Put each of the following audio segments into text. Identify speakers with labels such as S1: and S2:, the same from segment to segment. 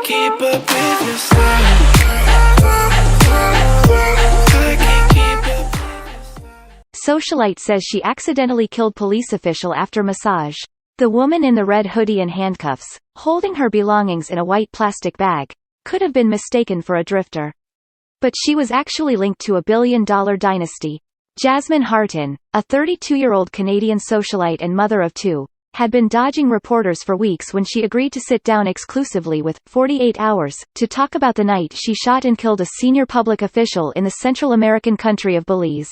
S1: keep up with your style. I can't keep up with your style.
S2: Socialite says she accidentally killed police official after massage. The woman in the red hoodie and handcuffs, holding her belongings in a white plastic bag, could have been mistaken for a drifter. But she was actually linked to a billion-dollar dynasty. Jasmine Hartin, a 32-year-old Canadian socialite and mother of two, had been dodging reporters for weeks when she agreed to sit down exclusively with 48 Hours to talk about the night she shot and killed a senior public official in the Central American country of Belize.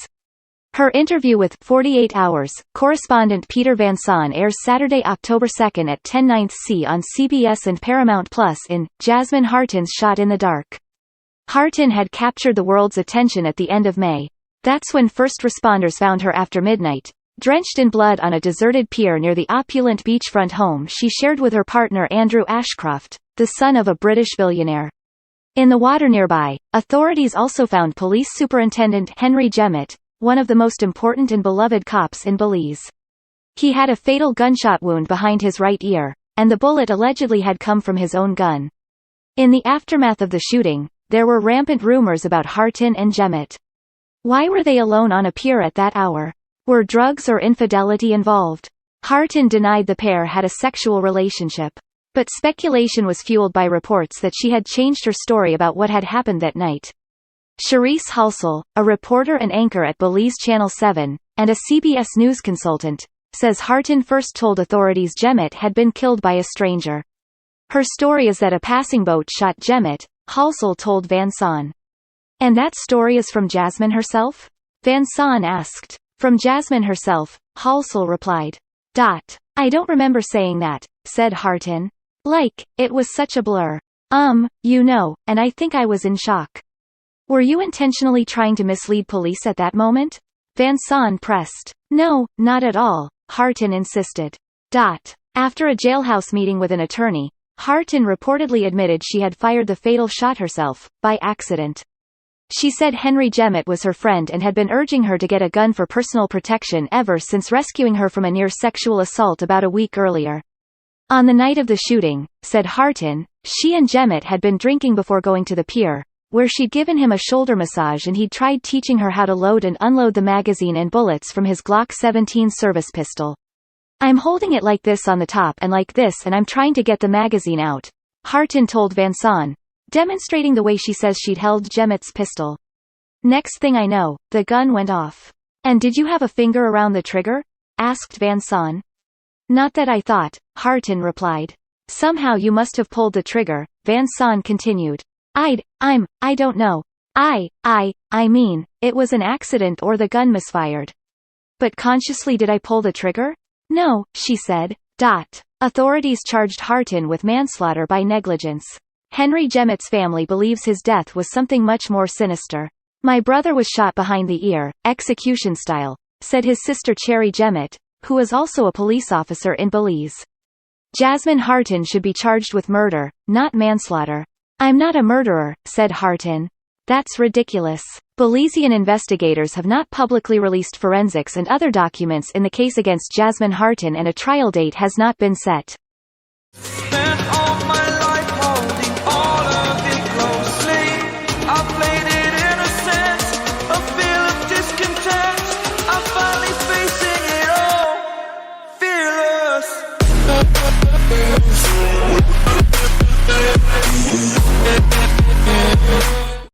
S2: Her interview with 48 Hours correspondent Peter Van Sant airs Saturday, October 2 at 10:09 on CBS and Paramount Plus in Jasmine Hartin's Shot in the Dark. Hartin had captured the world's attention at the end of May. That's when first responders found her after midnight, drenched in blood on a deserted pier near the opulent beachfront home she shared with her partner Andrew Ashcroft, the son of a British billionaire. In the water nearby, authorities also found Police Superintendent Henry Jemmott, one of the most important and beloved cops in Belize. He had a fatal gunshot wound behind his right ear, and the bullet allegedly had come from his own gun. In the aftermath of the shooting, there were rampant rumors about Hartin and Jemmott. Why were they alone on a pier at that hour? Were drugs or infidelity involved? Hartin denied the pair had a sexual relationship. But speculation was fueled by reports that she had changed her story about what had happened that night. Cherisse Halsall, a reporter and anchor at Belize Channel 7, and a CBS News consultant, says Hartin first told authorities Jemmott had been killed by a stranger. Her story is that a passing boat shot Jemmott, Halsall told Van Sant. And that story is from Jasmine herself? Van Sant asked. From Jasmine herself, Halsall replied. I don't remember saying that, said Hartin. Like, it was such a blur. You know, and I think I was in shock. Were you intentionally trying to mislead police at that moment? Van Sant pressed. No, not at all, Hartin insisted. After a jailhouse meeting with an attorney, Hartin reportedly admitted she had fired the fatal shot herself, by accident. She said Henry Jemmott was her friend and had been urging her to get a gun for personal protection ever since rescuing her from a near sexual assault about a week earlier. On the night of the shooting, said Hartin, she and Jemmott had been drinking before going to the pier, where she'd given him a shoulder massage and he'd tried teaching her how to load and unload the magazine and bullets from his Glock 17 service pistol. I'm holding it like this on the top and like this and I'm trying to get the magazine out, Hartin told Van Sant, demonstrating the way she says she'd held Jemmott's pistol. Next thing I know, the gun went off. And did you have a finger around the trigger? Asked Van Sant. Not that I thought, Hartin replied. Somehow you must have pulled the trigger, Van Sant continued. I don't know. I mean, it was an accident or the gun misfired. But consciously did I pull the trigger? No, she said. Authorities charged Hartin with manslaughter by negligence. Henry Jemmott's family believes his death was something much more sinister. My brother was shot behind the ear, execution style, said his sister Cherry Jemmott, who is also a police officer in Belize. Jasmine Hartin should be charged with murder, not manslaughter. I'm not a murderer, said Hartin. That's ridiculous. Belizean investigators have not publicly released forensics and other documents in the case against Jasmine Hartin and a trial date has not been set.